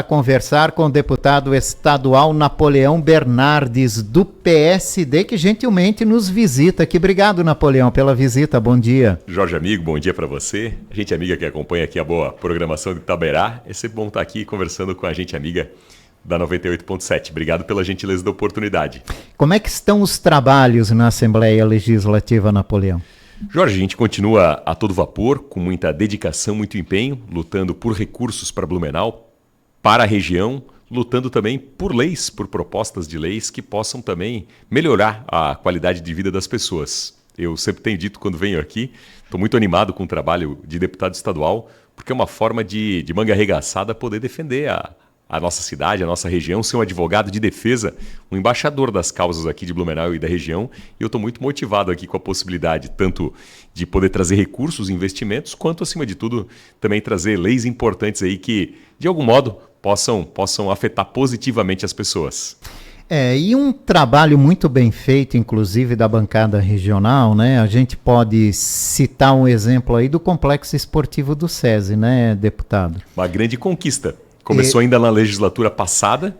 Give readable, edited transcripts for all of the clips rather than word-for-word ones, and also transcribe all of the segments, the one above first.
conversar com o deputado estadual Napoleão Bernardes, do PSD, que gentilmente nos visita aqui. Obrigado, Napoleão, pela visita. Bom dia. Jorge amigo, bom dia para você. A gente amiga que acompanha aqui a boa programação de Itaberá. É sempre bom estar aqui conversando com a gente amiga da 98.7. Obrigado pela gentileza da oportunidade. Como é que estão os trabalhos na Assembleia Legislativa, Napoleão? Jorge, a gente continua a todo vapor, com muita dedicação, muito empenho, lutando por recursos para Blumenau, para a região, lutando também por leis, por propostas de leis que possam também melhorar a qualidade de vida das pessoas. Eu sempre tenho dito quando venho aqui, estou muito animado com o trabalho de deputado estadual, porque é uma forma de manga arregaçada poder defender a nossa cidade, a nossa região, ser um advogado de defesa, um embaixador das causas aqui de Blumenau e da região. E eu estou muito motivado aqui com a possibilidade tanto de poder trazer recursos e investimentos, quanto, acima de tudo, também trazer leis importantes aí que, de algum modo, possam afetar positivamente as pessoas. E um trabalho muito bem feito, inclusive, da bancada regional, né? A gente pode citar um exemplo aí do Complexo Esportivo do SESI, né, deputado? Uma grande conquista. Começou ainda na legislatura passada,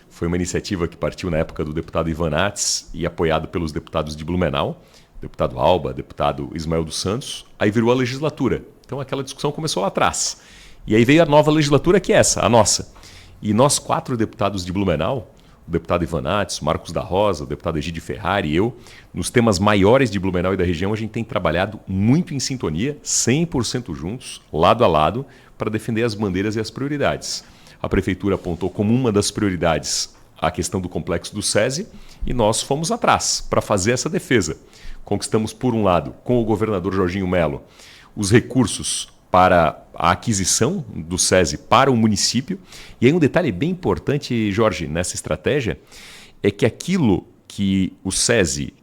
foi uma iniciativa que partiu na época do deputado Ivan Nats e apoiado pelos deputados de Blumenau, deputado Alba, deputado Ismael dos Santos, aí virou a legislatura. Então aquela discussão começou lá atrás. E aí veio a nova legislatura, que é essa, a nossa. E nós 4 deputados de Blumenau, o deputado Ivan Nats, Marcos da Rosa, o deputado Egídio Ferrari e eu, nos temas maiores de Blumenau e da região, a gente tem trabalhado muito em sintonia, 100% juntos, lado a lado, para defender as bandeiras e as prioridades. A Prefeitura apontou como uma das prioridades a questão do complexo do SESI e nós fomos atrás para fazer essa defesa. Conquistamos, por um lado, com o governador Jorginho Melo, os recursos para a aquisição do SESI para o município. E aí um detalhe bem importante, Jorge, nessa estratégia, é que aquilo que o SESI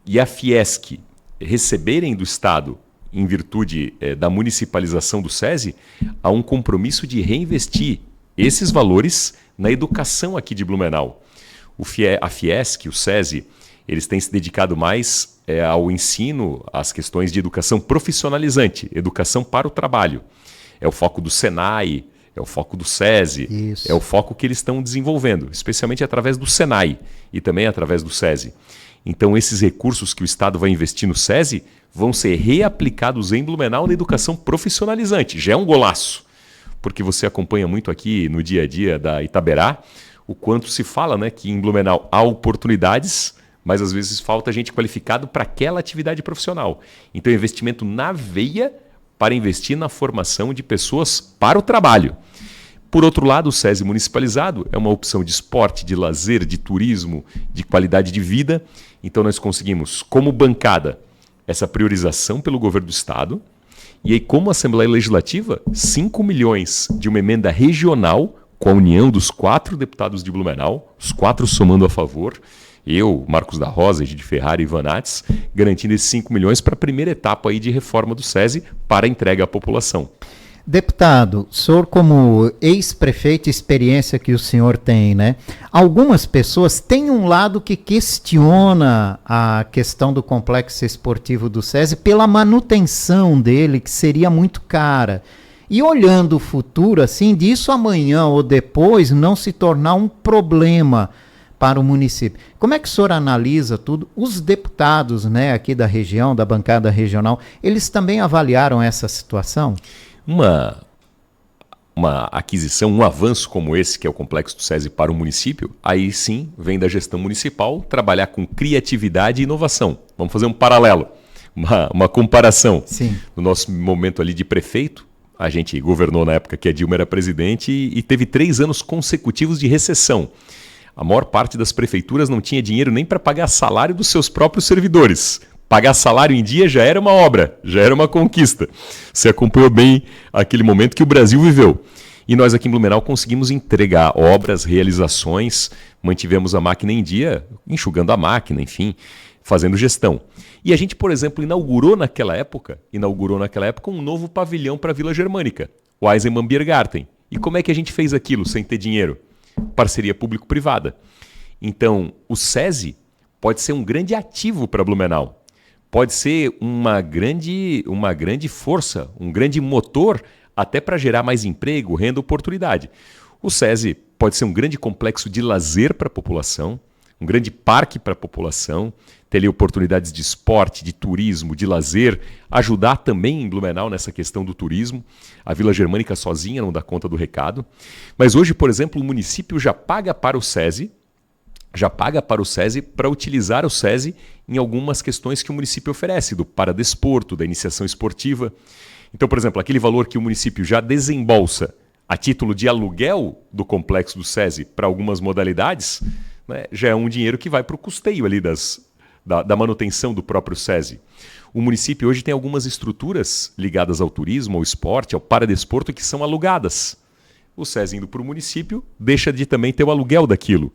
e a Fiesc receberem do Estado em virtude da municipalização do SESI, há um compromisso de reinvestir esses valores na educação aqui de Blumenau. A Fiesc, o SESI, eles têm se dedicado mais ao ensino, às questões de educação profissionalizante, educação para o trabalho. É o foco do Senai, é o foco do SESI, Isso. É o foco que eles estão desenvolvendo, especialmente através do Senai e também através do SESI. Então, esses recursos que o Estado vai investir no SESI vão ser reaplicados em Blumenau na educação profissionalizante. Já é um golaço, porque você acompanha muito aqui no dia a dia da Itaberá o quanto se fala, né, que em Blumenau há oportunidades, mas às vezes falta gente qualificada para aquela atividade profissional. Então, investimento na veia para investir na formação de pessoas para o trabalho. Por outro lado, o SESI municipalizado é uma opção de esporte, de lazer, de turismo, de qualidade de vida. Então nós conseguimos, como bancada, essa priorização pelo governo do Estado. E aí, como Assembleia Legislativa, 5 milhões de uma emenda regional com a união dos 4 deputados de Blumenau, os 4 somando a favor, eu, Marcos da Rosa, Egídio Ferrari e Ivan Nats, garantindo esses 5 milhões para a primeira etapa aí de reforma do SESI para entrega à população. Deputado, o senhor como ex-prefeito, experiência que o senhor tem, né? Algumas pessoas têm um lado que questiona a questão do complexo esportivo do SESI pela manutenção dele, que seria muito cara. E olhando o futuro, assim, disso amanhã ou depois não se tornar um problema para o município. Como é que o senhor analisa tudo? Os deputados, né, aqui da região, da bancada regional, eles também avaliaram essa situação? Uma aquisição, um avanço como esse, que é o Complexo do SESI para o município, aí sim vem da gestão municipal trabalhar com criatividade e inovação. Vamos fazer um paralelo, uma comparação. Sim. No nosso momento ali de prefeito, a gente governou na época que a Dilma era presidente e teve 3 anos consecutivos de recessão. A maior parte das prefeituras não tinha dinheiro nem para pagar salário dos seus próprios servidores. Pagar salário em dia já era uma obra, já era uma conquista. Você acompanhou bem aquele momento que o Brasil viveu. E nós aqui em Blumenau conseguimos entregar obras, realizações, mantivemos a máquina em dia, enxugando a máquina, enfim, fazendo gestão. E a gente, por exemplo, inaugurou naquela época um novo pavilhão para a Vila Germânica, o Eisenbahn Biergarten. E como é que a gente fez aquilo sem ter dinheiro? Parceria público-privada. Então, o SESI pode ser um grande ativo para Blumenau. Pode ser uma grande força, um grande motor até para gerar mais emprego, renda, oportunidade. O SESI pode ser um grande complexo de lazer para a população, um grande parque para a população, ter ali oportunidades de esporte, de turismo, de lazer, ajudar também em Blumenau nessa questão do turismo. A Vila Germânica sozinha não dá conta do recado. Mas hoje, por exemplo, o município já paga para o SESI para utilizar o SESI em algumas questões que o município oferece, do paradesporto, da iniciação esportiva. Então, por exemplo, aquele valor que o município já desembolsa a título de aluguel do complexo do SESI para algumas modalidades, né, já é um dinheiro que vai para o custeio ali da manutenção do próprio SESI. O município hoje tem algumas estruturas ligadas ao turismo, ao esporte, ao paradesporto que são alugadas. O SESI indo para o município deixa de também ter o aluguel daquilo.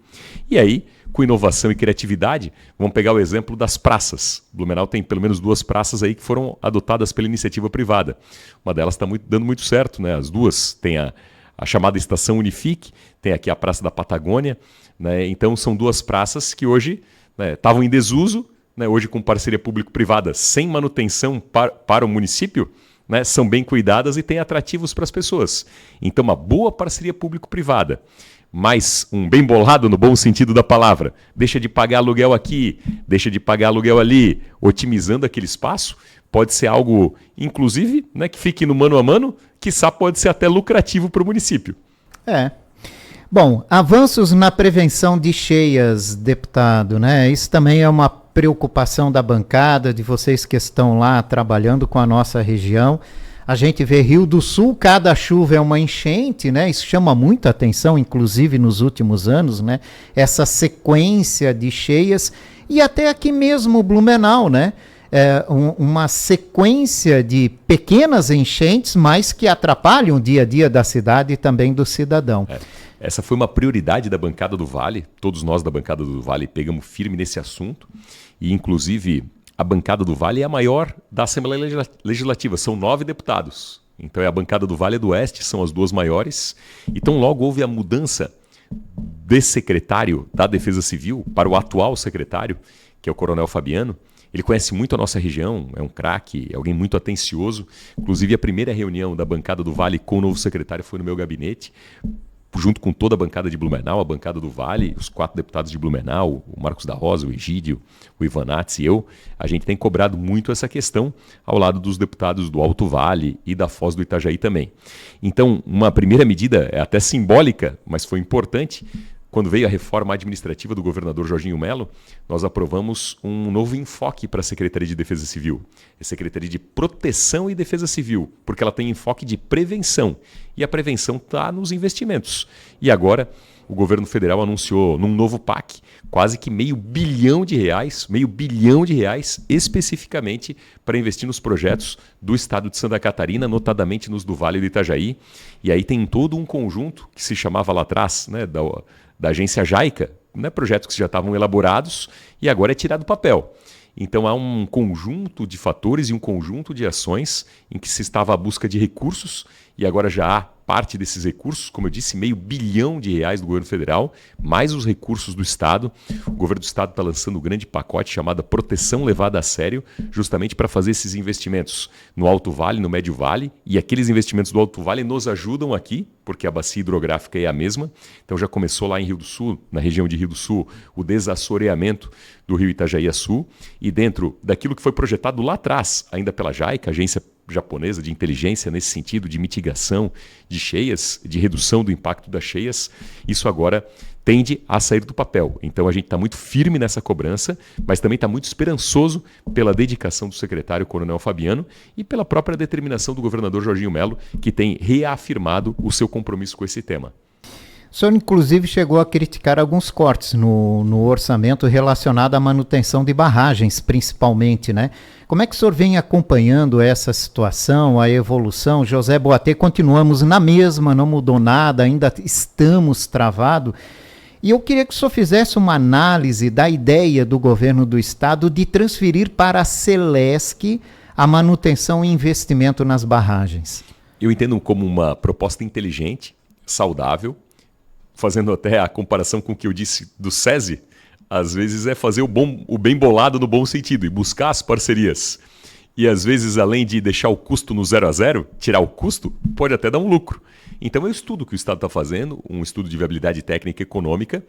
E aí, com inovação e criatividade, vamos pegar o exemplo das praças. Blumenau tem pelo menos 2 praças aí que foram adotadas pela iniciativa privada. Uma delas está dando muito certo, né? As duas tem a chamada Estação Unifique, tem aqui a Praça da Patagônia, né? Então são 2 praças que hoje estavam em desuso, né? Hoje com parceria público-privada, sem manutenção para o município, né? São bem cuidadas e têm atrativos para as pessoas. Então uma boa parceria público-privada, mais um bem bolado no bom sentido da palavra, deixa de pagar aluguel aqui, deixa de pagar aluguel ali, otimizando aquele espaço, pode ser algo, inclusive, né, que fique no mano a mano, quiçá pode ser até lucrativo para o município. Bom, avanços na prevenção de cheias, deputado, né? Isso também é uma preocupação da bancada, de vocês que estão lá trabalhando com a nossa região. A gente vê Rio do Sul, cada chuva é uma enchente, né? Isso chama muita atenção, inclusive nos últimos anos, né? Essa sequência de cheias e até aqui mesmo Blumenau, né? Uma sequência de pequenas enchentes, mas que atrapalham o dia a dia da cidade e também do cidadão. Essa foi uma prioridade da bancada do Vale, todos nós da bancada do Vale pegamos firme nesse assunto e inclusive a bancada do Vale é a maior da Assembleia Legislativa, são 9 deputados. Então é a bancada do Vale e do Oeste, são as 2 maiores. Então logo houve a mudança de secretário da Defesa Civil para o atual secretário, que é o Coronel Fabiano. Ele conhece muito a nossa região, é um craque, é alguém muito atencioso. Inclusive a primeira reunião da bancada do Vale com o novo secretário foi no meu gabinete, junto com toda a bancada de Blumenau, a bancada do Vale, os 4 deputados de Blumenau, o Marcos da Rosa, o Egídio, o Ivan Nats e eu, a gente tem cobrado muito essa questão ao lado dos deputados do Alto Vale e da Foz do Itajaí também. Então, uma primeira medida, é até simbólica, mas foi importante. Quando veio a reforma administrativa do governador Jorginho Melo, nós aprovamos um novo enfoque para a Secretaria de Defesa Civil. É Secretaria de Proteção e Defesa Civil, porque ela tem enfoque de prevenção. E a prevenção está nos investimentos. E agora o governo federal anunciou num novo PAC quase que R$500 bilhão, R$500 bilhão especificamente para investir nos projetos do estado de Santa Catarina, notadamente nos do Vale do Itajaí. E aí tem todo um conjunto que se chamava lá atrás, né, da agência JAICA, né, projetos que já estavam elaborados e agora é tirado do papel. Então há um conjunto de fatores e um conjunto de ações em que se estava à busca de recursos e agora já há parte desses recursos, como eu disse, R$500 bilhão do governo federal, mais os recursos do Estado. O governo do Estado está lançando um grande pacote chamado Proteção Levada a Sério, justamente para fazer esses investimentos no Alto Vale, no Médio Vale, e aqueles investimentos do Alto Vale nos ajudam aqui, porque a bacia hidrográfica é a mesma. Então já começou lá em Rio do Sul, na região de Rio do Sul, o desassoreamento do rio Itajaí Sul, e dentro daquilo que foi projetado lá atrás, ainda pela JAICA, agência japonesa de inteligência nesse sentido, de mitigação de cheias, de redução do impacto das cheias, isso agora tende a sair do papel. Então a gente está muito firme nessa cobrança, mas também está muito esperançoso pela dedicação do secretário Coronel Fabiano e pela própria determinação do governador Jorginho Melo, que tem reafirmado o seu compromisso com esse tema. O senhor, inclusive, chegou a criticar alguns cortes no orçamento relacionado à manutenção de barragens, principalmente, né? Como é que o senhor vem acompanhando essa situação, a evolução? José Boatê, continuamos na mesma, não mudou nada, ainda estamos travados. E eu queria que o senhor fizesse uma análise da ideia do governo do estado de transferir para a Celesc a manutenção e investimento nas barragens. Eu entendo como uma proposta inteligente, saudável, fazendo até a comparação com o que eu disse do SESI, às vezes é fazer o bem bolado no bom sentido e buscar as parcerias. E às vezes, além de deixar o custo no 0 a 0, tirar o custo, pode até dar um lucro. Então é um estudo que o Estado está fazendo, um estudo de viabilidade técnica e econômica,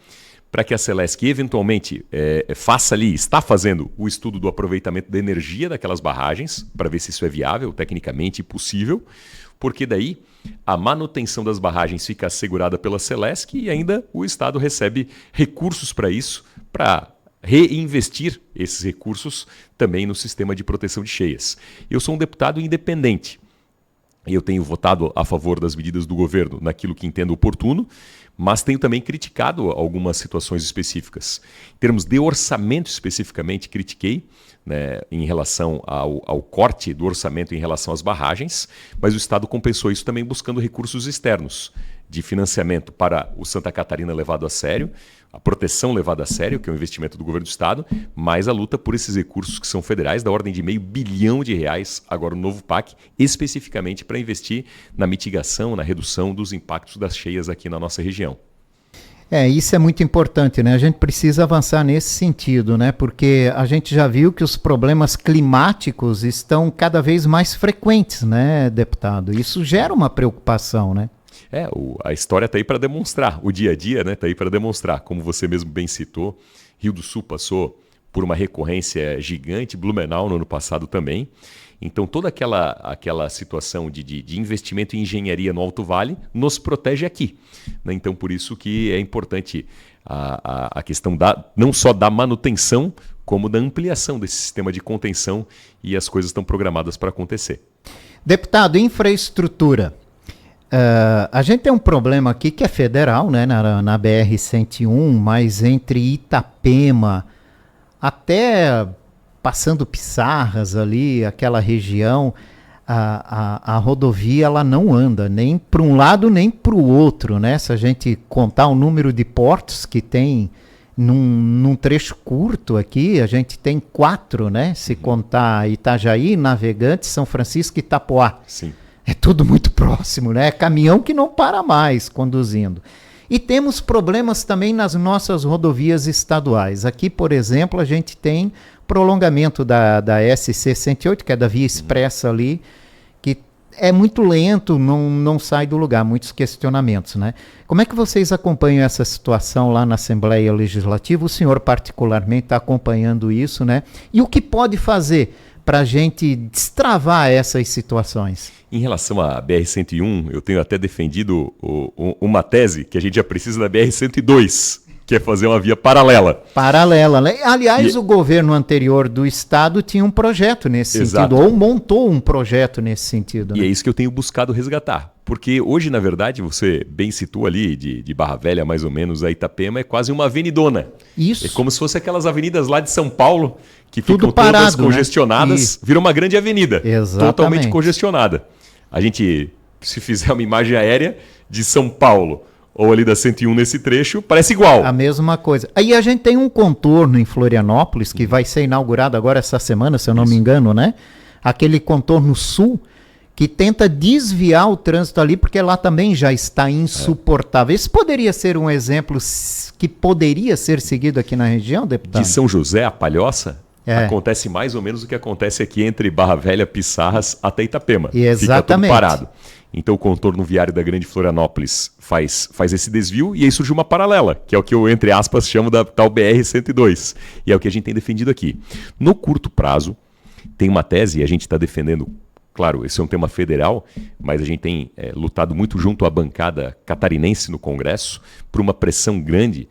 para que a Celesc eventualmente está fazendo o estudo do aproveitamento da energia daquelas barragens, para ver se isso é viável, tecnicamente possível, porque daí a manutenção das barragens fica assegurada pela Celesc e ainda o Estado recebe recursos para isso, para reinvestir esses recursos também no sistema de proteção de cheias. Eu sou um deputado independente. Eu tenho votado a favor das medidas do governo naquilo que entendo oportuno, mas tenho também criticado algumas situações específicas. Em termos de orçamento especificamente, critiquei, né, em relação ao corte do orçamento em relação às barragens, mas o Estado compensou isso também buscando recursos externos de financiamento para o Santa Catarina levado a sério, a proteção levada a sério, que é um investimento do governo do Estado, mais a luta por esses recursos que são federais, da ordem de R$500 bilhão, agora o novo PAC, especificamente para investir na mitigação, na redução dos impactos das cheias aqui na nossa região. Isso é muito importante, né? A gente precisa avançar nesse sentido, né? Porque a gente já viu que os problemas climáticos estão cada vez mais frequentes, né, deputado? Isso gera uma preocupação, né? A história está aí para demonstrar, o dia a dia está aí para demonstrar, como você mesmo bem citou, Rio do Sul passou por uma recorrência gigante, Blumenau no ano passado também, então toda aquela situação de investimento em engenharia no Alto Vale nos protege aqui, né? Então por isso que é importante a questão não só da manutenção, como da ampliação desse sistema de contenção, e as coisas estão programadas para acontecer. Deputado, infraestrutura. A gente tem um problema aqui que é federal, né, na BR-101, mas entre Itapema até passando Pissarras ali, aquela região, a rodovia ela não anda nem para um lado nem para o outro, né? Se a gente contar o número de portos que tem num trecho curto aqui, a gente tem 4, né? Se contar Itajaí, Navegantes, São Francisco e Itapoá. Sim. É tudo muito próximo, né? É caminhão que não para mais conduzindo. E temos problemas também nas nossas rodovias estaduais. Aqui, por exemplo, a gente tem prolongamento da SC-108, que é da via expressa ali, que é muito lento, não sai do lugar, muitos questionamentos, né? Como é que vocês acompanham essa situação lá na Assembleia Legislativa? O senhor particularmente está acompanhando isso, né? E o que pode fazer para a gente destravar essas situações? Em relação à BR-101, eu tenho até defendido uma tese que a gente já precisa da BR-102, que é fazer uma via paralela. Paralela, né? Aliás, o governo anterior do estado tinha um projeto nesse sentido, ou montou um projeto nesse sentido. E né? é isso que eu tenho buscado resgatar. Porque hoje, na verdade, você bem citou ali, de Barra Velha mais ou menos, a Itapema é quase uma avenidona. Isso. É como se fosse aquelas avenidas lá de São Paulo, que tudo ficam parado, todas congestionadas, né? Vira uma grande avenida. Exatamente. Totalmente congestionada. A gente, se fizer uma imagem aérea de São Paulo ou ali da 101 nesse trecho, parece igual. A mesma coisa. Aí a gente tem um contorno em Florianópolis, que vai ser inaugurado agora essa semana, se eu não me engano, né? Aquele contorno sul, que tenta desviar o trânsito ali, porque lá também já está insuportável. Esse poderia ser um exemplo que poderia ser seguido aqui na região, deputado? De São José a Palhoça, acontece mais ou menos o que acontece aqui entre Barra Velha, Pissarras até Itapema. Exatamente. Fica tudo parado. Então o contorno viário da Grande Florianópolis faz esse desvio, e aí surge uma paralela, que é o que eu, entre aspas, chamo da tal BR-102. E é o que a gente tem defendido aqui. No curto prazo, tem uma tese, e a gente está defendendo. Claro, esse é um tema federal, mas a gente tem lutado muito junto à bancada catarinense no Congresso por uma pressão grande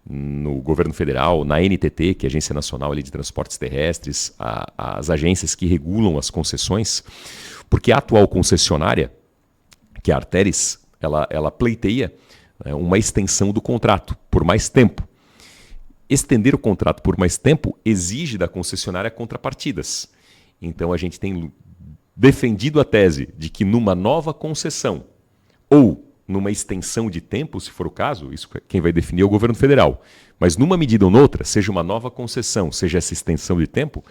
no governo federal, na NTT, que é a Agência Nacional ali de Transportes Terrestres, as agências que regulam as concessões, porque a atual concessionária, que é a Arteris, ela pleiteia uma extensão do contrato por mais tempo. Estender o contrato por mais tempo exige da concessionária contrapartidas. Então a gente tem defendido a tese de que numa nova concessão ou numa extensão de tempo, se for o caso, isso quem vai definir é o governo federal, mas numa medida ou noutra, seja uma nova concessão, seja essa extensão de tempo,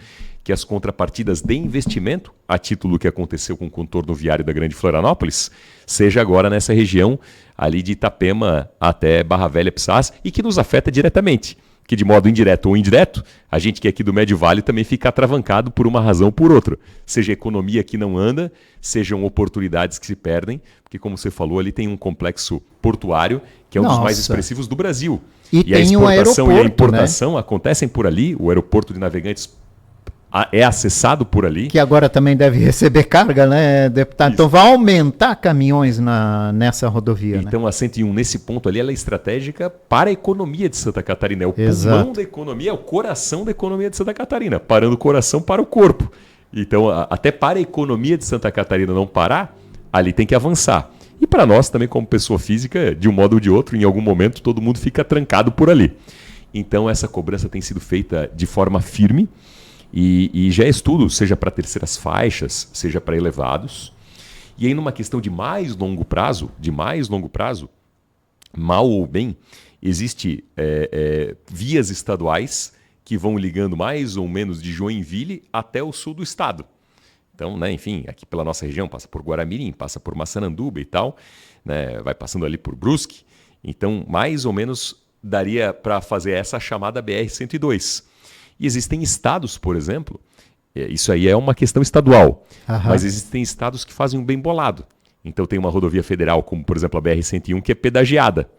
que as contrapartidas de investimento, a título do que aconteceu com o contorno viário da Grande Florianópolis, seja agora nessa região ali de Itapema até Barra Velha, Pissarras, e que nos afeta diretamente. que de modo indireto ou indireto, a gente que é aqui do Médio Vale também fica atravancado por uma razão ou por outra. Seja economia que não anda, sejam oportunidades que se perdem, porque como você falou, ali tem um complexo portuário que é um dos mais expressivos do Brasil. E a tem exportação um aeroporto, e a importação acontecem por ali, o aeroporto de Navegantes é acessado por ali. Que agora também deve receber carga, né, deputado? Isso. Então vai aumentar caminhões nessa rodovia. Então, né? A 101, nesse ponto ali, ela é estratégica para a economia de Santa Catarina. É o pulmão da economia, é o coração da economia de Santa Catarina. Parando o coração para o corpo. Então, até para a economia de Santa Catarina não parar, ali tem que avançar. E para nós também, como pessoa física, de um modo ou de outro, em algum momento, todo mundo fica trancado por ali. Então, essa cobrança tem sido feita de forma firme. E já é estudo, seja para terceiras faixas, seja para elevados. E aí, numa questão de mais longo prazo, mal ou bem, existe vias estaduais que vão ligando mais ou menos de Joinville até o sul do estado. Então, né, enfim, aqui pela nossa região, passa por Guaramirim, passa por Massaranduba e tal, né, vai passando ali por Brusque. Então, mais ou menos, daria para fazer essa chamada BR-102. E existem estados, por exemplo, isso aí é uma questão estadual, mas existem estados que fazem um bem bolado. Então tem uma rodovia federal, como por exemplo a BR-101, que é pedagiada.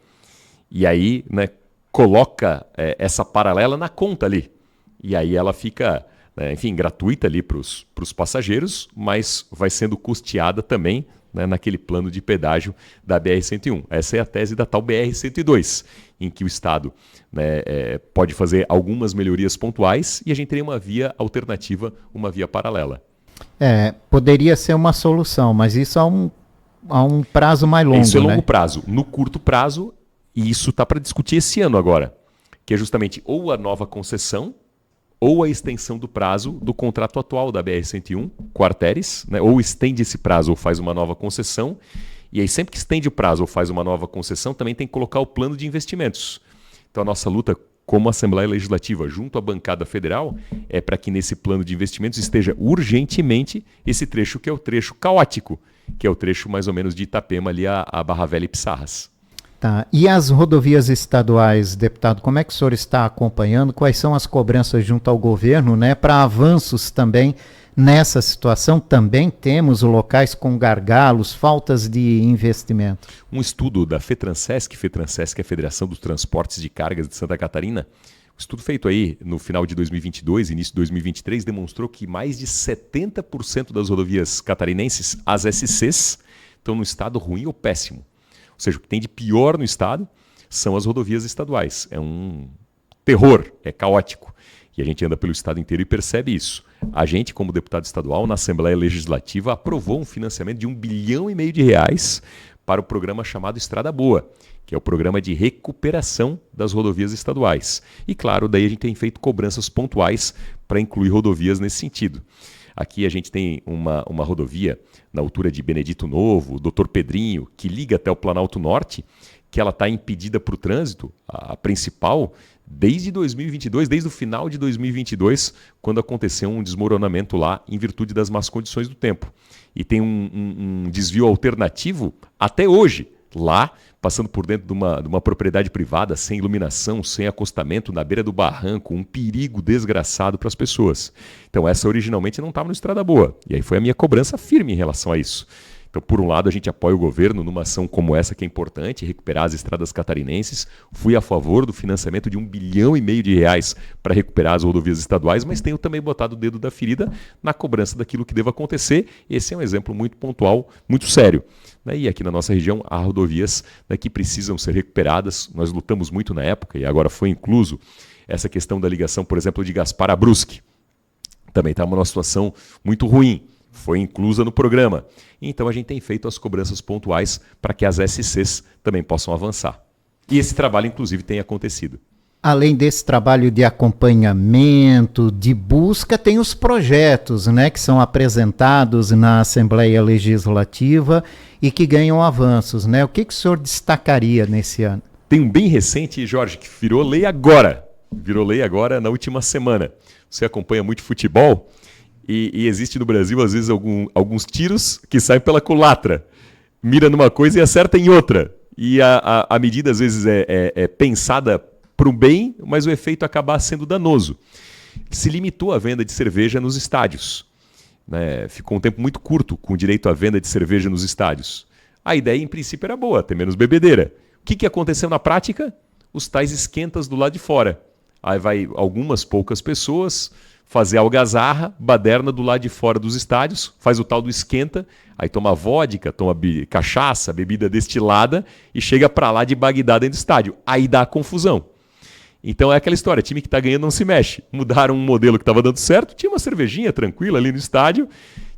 E aí, né, coloca essa paralela na conta ali. E aí ela fica, né, enfim, gratuita ali para os passageiros, mas vai sendo custeada também, né, naquele plano de pedágio da BR-101. Essa é a tese da tal BR-102, em que o Estado, né, pode fazer algumas melhorias pontuais e a gente teria uma via alternativa, uma via paralela. Poderia ser uma solução, mas isso a um prazo mais longo. Isso é longo né? prazo. No curto prazo, e isso está para discutir esse ano agora, que é justamente ou a nova concessão ou a extensão do prazo do contrato atual da BR-101 com a Arteres, né? Ou estende esse prazo ou faz uma nova concessão. E aí sempre que estende o prazo ou faz uma nova concessão, também tem que colocar o plano de investimentos. Então a nossa luta como Assembleia Legislativa junto à bancada federal é para que nesse plano de investimentos esteja urgentemente esse trecho que é o trecho caótico, que é o trecho mais ou menos de Itapema ali a Barra Velha e Pissarras. Tá. E as rodovias estaduais, deputado, como é que o senhor está acompanhando? Quais são as cobranças junto ao governo, né, para avanços também nessa situação? Também temos locais com gargalos, faltas de investimento. Um estudo da FETRANSESC é a Federação dos Transportes de Cargas de Santa Catarina, um estudo feito aí no final de 2022, início de 2023, demonstrou que mais de 70% das rodovias catarinenses, as SCs, estão no estado ruim ou péssimo. Ou seja, o que tem de pior no estado são as rodovias estaduais. É um terror, é caótico. E a gente anda pelo estado inteiro e percebe isso. A gente, como deputado estadual, na Assembleia Legislativa, aprovou um financiamento de R$1,5 bilhão para o programa chamado Estrada Boa, que é o programa de recuperação das rodovias estaduais. E claro, daí a gente tem feito cobranças pontuais para incluir rodovias nesse sentido. Aqui a gente tem uma rodovia na altura de Benedito Novo, Dr. Pedrinho, que liga até o Planalto Norte, que ela está impedida para o trânsito, a principal, desde 2022, desde o final de 2022, quando aconteceu um desmoronamento lá em virtude das más condições do tempo. E tem um desvio alternativo até hoje, lá, passando por dentro de uma propriedade privada, sem iluminação, sem acostamento, na beira do barranco, um perigo desgraçado para as pessoas. Então essa originalmente não estava no Estrada Boa. E aí foi a minha cobrança firme em relação a isso. Então, por um lado, a gente apoia o governo numa ação como essa, que é importante, recuperar as estradas catarinenses. Fui a favor do financiamento de R$1,5 bilhão para recuperar as rodovias estaduais, mas tenho também botado o dedo da ferida na cobrança daquilo que deva acontecer. Esse é um exemplo muito pontual, muito sério. E aqui na nossa região há rodovias que precisam ser recuperadas. Nós lutamos muito na época, e agora foi incluso essa questão da ligação, por exemplo, de Gaspar a Brusque. Também está numa situação muito ruim. Foi inclusa no programa. Então a gente tem feito as cobranças pontuais para que as SCs também possam avançar. E esse trabalho, inclusive, tem acontecido. Além desse trabalho de acompanhamento, de busca, tem os projetos, né, que são apresentados na Assembleia Legislativa e que ganham avanços, né? O que o senhor destacaria nesse ano? Tem um bem recente, Jorge, que virou lei agora. Virou lei agora na última semana. Você acompanha muito futebol? E existe no Brasil, às vezes, alguns tiros que saem pela culatra. Mira numa coisa e acerta em outra. E a medida, às vezes, é pensada para o bem, mas o efeito acabar sendo danoso. Se limitou a venda de cerveja nos estádios. Né? Ficou um tempo muito curto com o direito à venda de cerveja nos estádios. A ideia, em princípio, era boa, ter menos bebedeira. O que aconteceu na prática? Os tais esquentas do lado de fora. Aí vai algumas poucas pessoas fazer algazarra, baderna do lado de fora dos estádios, faz o tal do esquenta, aí toma vodka, toma cachaça, bebida destilada e chega pra lá de Bagdá dentro do estádio. Aí dá confusão. Então é aquela história, time que tá ganhando não se mexe. Mudaram um modelo que estava dando certo, tinha uma cervejinha tranquila ali no estádio,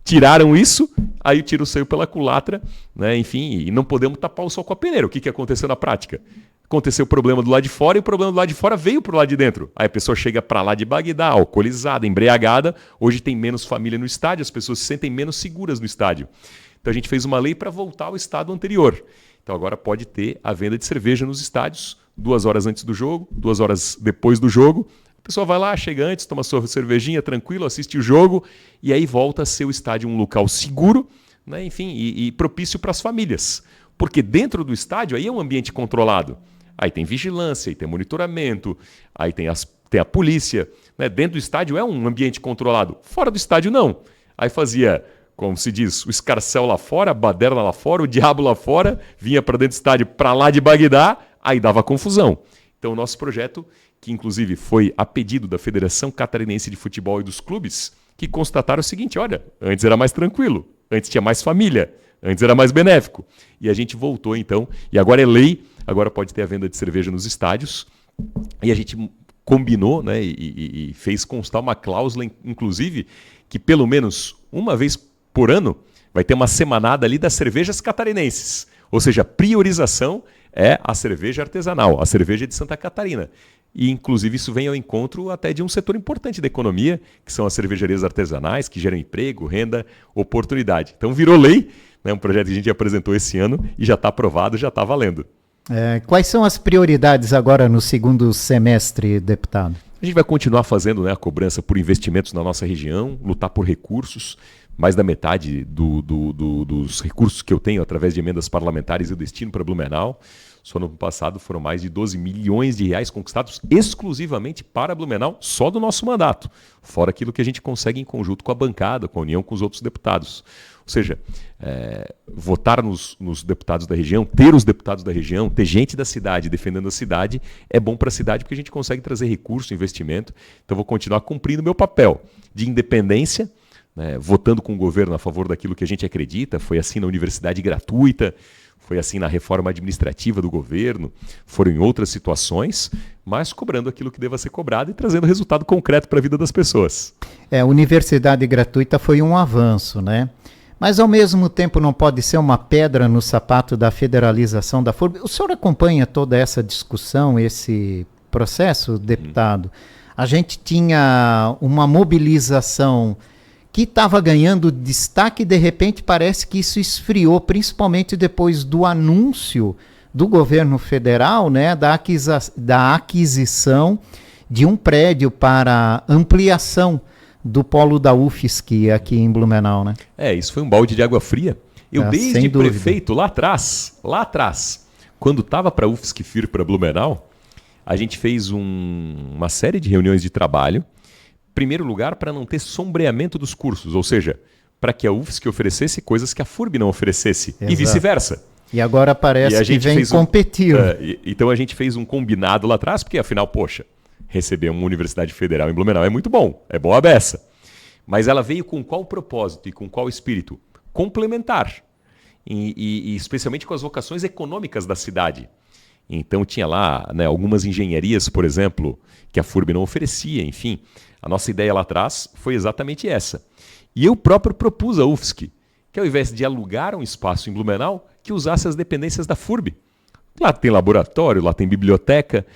tiraram isso, aí o tiro saiu pela culatra, né? Enfim, e não podemos tapar o sol com a peneira. O que aconteceu na prática? Aconteceu o problema do lado de fora e o problema do lado de fora veio para o lado de dentro. Aí a pessoa chega para lá de Bagdá, alcoolizada, embriagada. Hoje tem menos família no estádio, as pessoas se sentem menos seguras no estádio. Então a gente fez uma lei para voltar ao estado anterior. Então agora pode ter a venda de cerveja nos estádios, 2 horas antes do jogo, 2 horas depois do jogo. A pessoa vai lá, chega antes, toma sua cervejinha, tranquilo, assiste o jogo e aí volta a ser o estádio um local seguro, né? Enfim, e propício para as famílias. Porque dentro do estádio aí é um ambiente controlado. Aí tem vigilância, aí tem monitoramento, aí tem a polícia. Né? Dentro do estádio é um ambiente controlado. Fora do estádio, não. Aí fazia, como se diz, o escarcéu lá fora, a baderna lá fora, o diabo lá fora, vinha para dentro do estádio, para lá de Bagdá, aí dava confusão. Então o nosso projeto, que inclusive foi a pedido da Federação Catarinense de Futebol e dos clubes, que constataram o seguinte, olha, antes era mais tranquilo, antes tinha mais família, antes era mais benéfico. E a gente voltou então, e agora é lei, agora pode ter a venda de cerveja nos estádios. E a gente combinou, né, e fez constar uma cláusula, inclusive, que pelo menos uma vez por ano vai ter uma semanada ali das cervejas catarinenses. Ou seja, a priorização é a cerveja artesanal, a cerveja de Santa Catarina. E, inclusive, isso vem ao encontro até de um setor importante da economia, que são as cervejarias artesanais, que geram emprego, renda, oportunidade. Então, virou lei, né, um projeto que a gente apresentou esse ano e já está aprovado, já está valendo. Quais são as prioridades agora no segundo semestre, deputado? A gente vai continuar fazendo, né, a cobrança por investimentos na nossa região, lutar por recursos. Mais da metade dos recursos que eu tenho através de emendas parlamentares eu destino para Blumenau. Só no ano passado foram mais de 12 milhões de reais conquistados exclusivamente para Blumenau, só do nosso mandato. Fora aquilo que a gente consegue em conjunto com a bancada, com a união com os outros deputados. Ou seja, votar nos deputados da região, ter os deputados da região, ter gente da cidade defendendo a cidade, é bom para a cidade porque a gente consegue trazer recurso, investimento. Então vou continuar cumprindo o meu papel de independência, né, votando com o governo a favor daquilo que a gente acredita. Foi assim na universidade gratuita, foi assim na reforma administrativa do governo, foram em outras situações, mas cobrando aquilo que deva ser cobrado e trazendo resultado concreto para a vida das pessoas. A universidade gratuita foi um avanço, né? Mas, ao mesmo tempo, não pode ser uma pedra no sapato da federalização da FURB. O senhor acompanha toda essa discussão, esse processo, deputado? A gente tinha uma mobilização que estava ganhando destaque e, de repente, parece que isso esfriou, principalmente depois do anúncio do governo federal, né, da aquisição de um prédio para ampliação do polo da UFSC aqui em Blumenau, né? Isso foi um balde de água fria. Eu, desde prefeito, lá atrás, quando estava para a UFSC vir para Blumenau, a gente fez uma série de reuniões de trabalho. Primeiro lugar, para não ter sombreamento dos cursos, ou seja, para que a UFSC oferecesse coisas que a FURB não oferecesse. Exato. E vice-versa. E agora parece que vem competir. Então a gente fez um combinado lá atrás, porque afinal, poxa, receber uma universidade federal em Blumenau é muito bom, é boa a beça. Mas ela veio com qual propósito e com qual espírito? Complementar. E especialmente com as vocações econômicas da cidade. Então tinha lá, né, algumas engenharias, por exemplo, que a FURB não oferecia, enfim. A nossa ideia lá atrás foi exatamente essa. E eu próprio propus à UFSC que, ao invés de alugar um espaço em Blumenau, que usasse as dependências da FURB. Lá tem laboratório, lá tem biblioteca.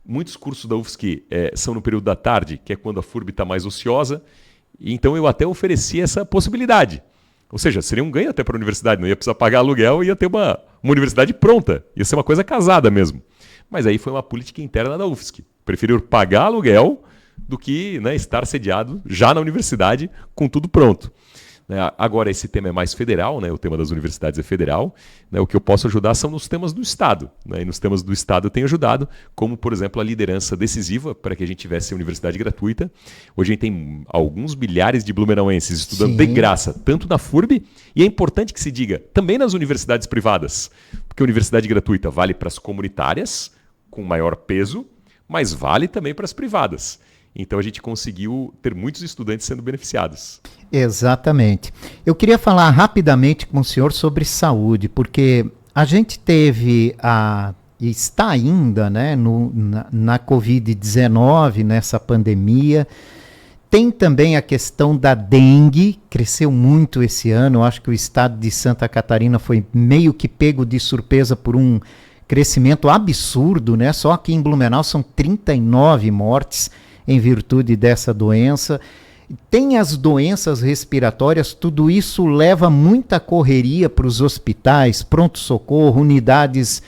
Muitos cursos da UFSC são no período da tarde, que é quando a FURB está mais ociosa. Então eu até ofereci essa possibilidade. Ou seja, seria um ganho até para a universidade. Não ia precisar pagar aluguel, ia ter uma universidade pronta. Ia ser uma coisa casada mesmo. Mas aí foi uma política interna da UFSC. Preferiram pagar aluguel do que, né, estar sediado já na universidade com tudo pronto. né? Agora esse tema é mais federal, né? O tema das universidades é federal, né? O que eu posso ajudar são nos temas do Estado, né? E nos temas do Estado eu tenho ajudado, como por exemplo a liderança decisiva para que a gente tivesse a universidade gratuita. Hoje a gente tem alguns milhares de blumenauenses estudando Sim. de graça, tanto na FURB, e é importante que se diga, também nas universidades privadas, porque a universidade gratuita vale para as comunitárias, com maior peso, mas vale também para as privadas. Então a gente conseguiu ter muitos estudantes sendo beneficiados. Exatamente. Eu queria falar rapidamente com o senhor sobre saúde, porque a gente teve e está ainda, né, na Covid-19, nessa pandemia. Tem também a questão da dengue, cresceu muito esse ano. Eu acho que o estado de Santa Catarina foi meio que pego de surpresa por um crescimento absurdo, né? Só aqui em Blumenau são 39 mortes em virtude dessa doença. Tem as doenças respiratórias, tudo isso leva muita correria para os hospitais, pronto-socorro, unidades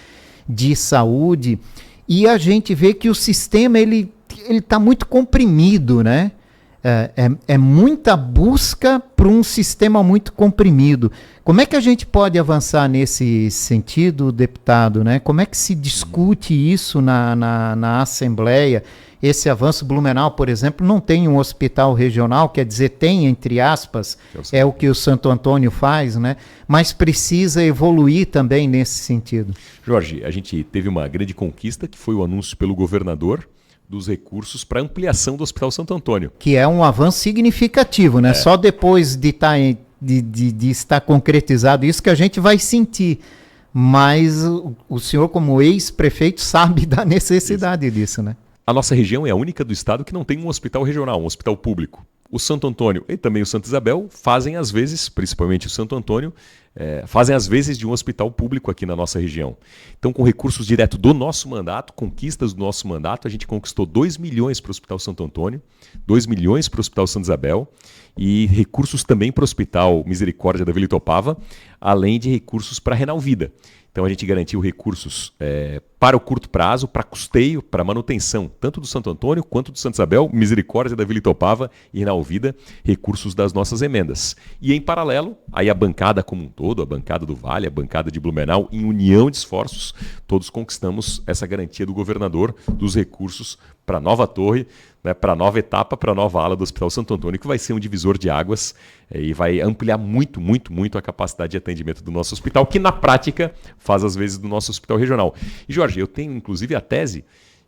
de saúde, e a gente vê que o sistema ele está muito comprimido, né? É muita busca para um sistema muito comprimido. Como é que a gente pode avançar nesse sentido, deputado, né? Como é que se discute isso na Assembleia? Esse avanço. Blumenau, por exemplo, não tem um hospital regional, quer dizer, tem, entre aspas, é o que o Santo Antônio faz, né? Mas precisa evoluir também nesse sentido. Jorge, a gente teve uma grande conquista, que foi o anúncio pelo governador dos recursos para ampliação do Hospital Santo Antônio. Que é um avanço significativo, né? Só depois de estar concretizado isso que a gente vai sentir. Mas o senhor, como ex-prefeito, sabe da necessidade disso, né? A nossa região é a única do estado que não tem um hospital regional, um hospital público. O Santo Antônio e também o Santa Isabel fazem às vezes, principalmente o Santo Antônio, fazem às vezes de um hospital público aqui na nossa região. Então, com recursos diretos do nosso mandato, conquistas do nosso mandato, a gente conquistou 2 milhões para o Hospital Santo Antônio, 2 milhões para o Hospital Santa Isabel e recursos também para o Hospital Misericórdia da Vila Itopava, além de recursos para a Renal Vida. Então a gente garantiu recursos para o curto prazo, para custeio, para manutenção, tanto do Santo Antônio quanto do Santa Isabel, Misericórdia da Vila Itopava e Renal Vida, recursos das nossas emendas. E em paralelo, aí a bancada como um todo, a bancada do Vale, a bancada de Blumenau, em união de esforços, todos conquistamos essa garantia do governador dos recursos para a nova torre, né, para a nova etapa, para a nova ala do Hospital Santo Antônio, que vai ser um divisor de águas e vai ampliar muito, muito, muito a capacidade de atendimento do nosso hospital, que na prática faz às vezes do nosso hospital regional. E Jorge, eu tenho inclusive a tese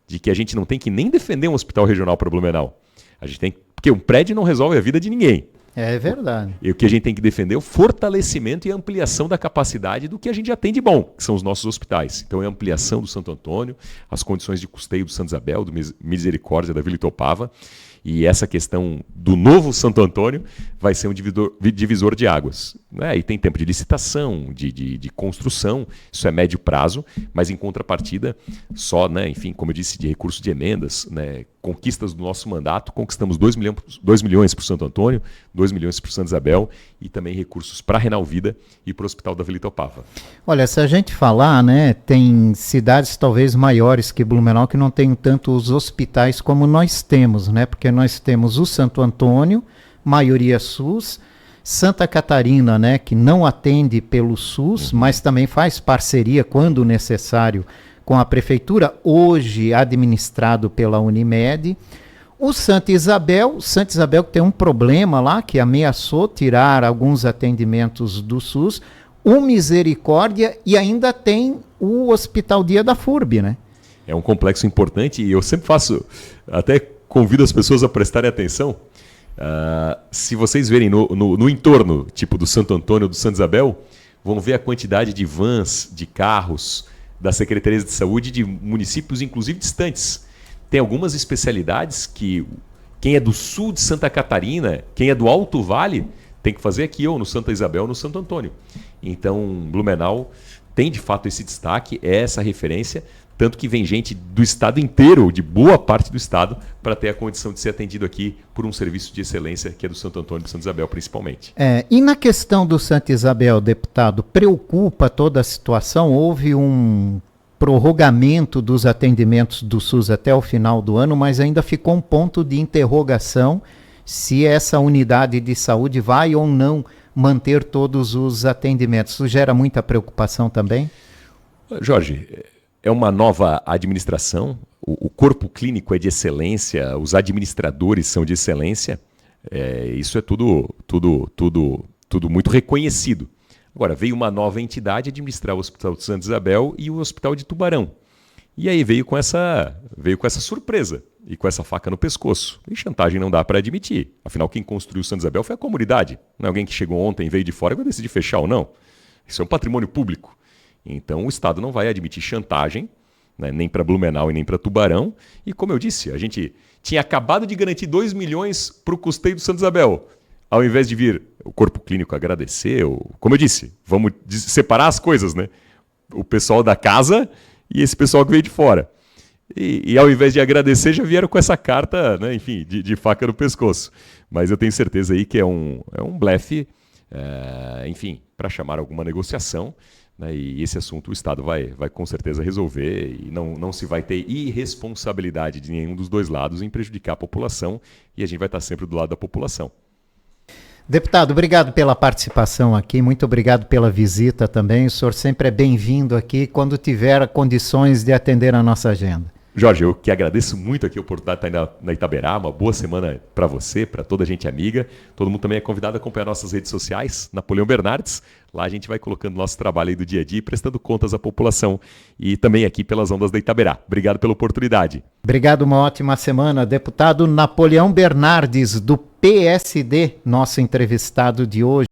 de que a gente não tem que nem defender um hospital regional para Blumenau. A gente tem, porque um prédio não resolve a vida de ninguém. É verdade. E o que a gente tem que defender é o fortalecimento e a ampliação da capacidade do que a gente já tem de bom, que são os nossos hospitais. Então é a ampliação do Santo Antônio, as condições de custeio do Santa Isabel, do Misericórdia, da Vila Itopava. E essa questão do novo Santo Antônio vai ser um divisor de águas. Né? E tem tempo de licitação, de construção, isso é médio prazo, mas em contrapartida, só, né, enfim, como eu disse, de recursos de emendas, né, conquistas do nosso mandato, conquistamos 2 milhões para o Santo Antônio, 2 milhões para o Santa Isabel e também recursos para a Renal Vida e para o Hospital da Vila Itopava. Olha, se a gente falar, né, tem cidades talvez maiores que Blumenau que não tem tanto os hospitais como nós temos, né, porque nós temos o Santo Antônio, maioria SUS, Santa Catarina, né, que não atende pelo SUS, mas também faz parceria quando necessário com a prefeitura, hoje administrado pela Unimed. O Santa Isabel que tem um problema lá, que ameaçou tirar alguns atendimentos do SUS, o Misericórdia e ainda tem o Hospital Dia da FURB, né? É um complexo importante e eu sempre até convido as pessoas a prestarem atenção. Se vocês verem no entorno, tipo do Santo Antônio ou do Santa Isabel, vão ver a quantidade de vans, de carros, das secretarias de saúde de municípios, inclusive distantes. Tem algumas especialidades que quem é do sul de Santa Catarina, quem é do Alto Vale, tem que fazer aqui ou no Santa Isabel ou no Santo Antônio. Então, Blumenau tem de fato esse destaque, é essa referência, tanto que vem gente do estado inteiro, de boa parte do estado, para ter a condição de ser atendido aqui por um serviço de excelência, que é do Santo Antônio e do Santa Isabel, principalmente. E na questão do Santa Isabel, deputado, preocupa toda a situação? Houve um prorrogamento dos atendimentos do SUS até o final do ano, mas ainda ficou um ponto de interrogação se essa unidade de saúde vai ou não manter todos os atendimentos. Isso gera muita preocupação também? Jorge, é uma nova administração, o corpo clínico é de excelência, os administradores são de excelência, isso é tudo muito reconhecido. Agora, veio uma nova entidade administrar o Hospital de Santa Isabel e o Hospital de Tubarão. E aí veio com essa surpresa e com essa faca no pescoço. E chantagem não dá para admitir. Afinal, quem construiu Santa Isabel foi a comunidade. Não é alguém que chegou ontem, veio de fora e vai decidir fechar ou não. Isso é um patrimônio público. Então o Estado não vai admitir chantagem, né, nem para Blumenau e nem para Tubarão. E como eu disse, a gente tinha acabado de garantir 2 milhões para o custeio do Santa Isabel. Ao invés de vir o corpo clínico agradecer, como eu disse, vamos separar as coisas, né? O pessoal da casa e esse pessoal que veio de fora. E ao invés de agradecer, já vieram com essa carta, né, enfim, de faca no pescoço. Mas eu tenho certeza aí que é um blefe, enfim, para chamar alguma negociação. Né, e esse assunto o Estado vai com certeza resolver e não se vai ter irresponsabilidade de nenhum dos dois lados em prejudicar a população e a gente vai estar sempre do lado da população. Deputado, obrigado pela participação aqui, muito obrigado pela visita também. O senhor sempre é bem-vindo aqui quando tiver condições de atender a nossa agenda. Jorge, eu que agradeço muito aqui a oportunidade de estar na Itaberá, uma boa semana para você, para toda a gente amiga. Todo mundo também é convidado a acompanhar nossas redes sociais, Napoleão Bernardes. Lá a gente vai colocando nosso trabalho aí do dia a dia e prestando contas à população. E também aqui pelas ondas da Itaberá. Obrigado pela oportunidade. Obrigado, uma ótima semana. Deputado Napoleão Bernardes, do PSD, nosso entrevistado de hoje.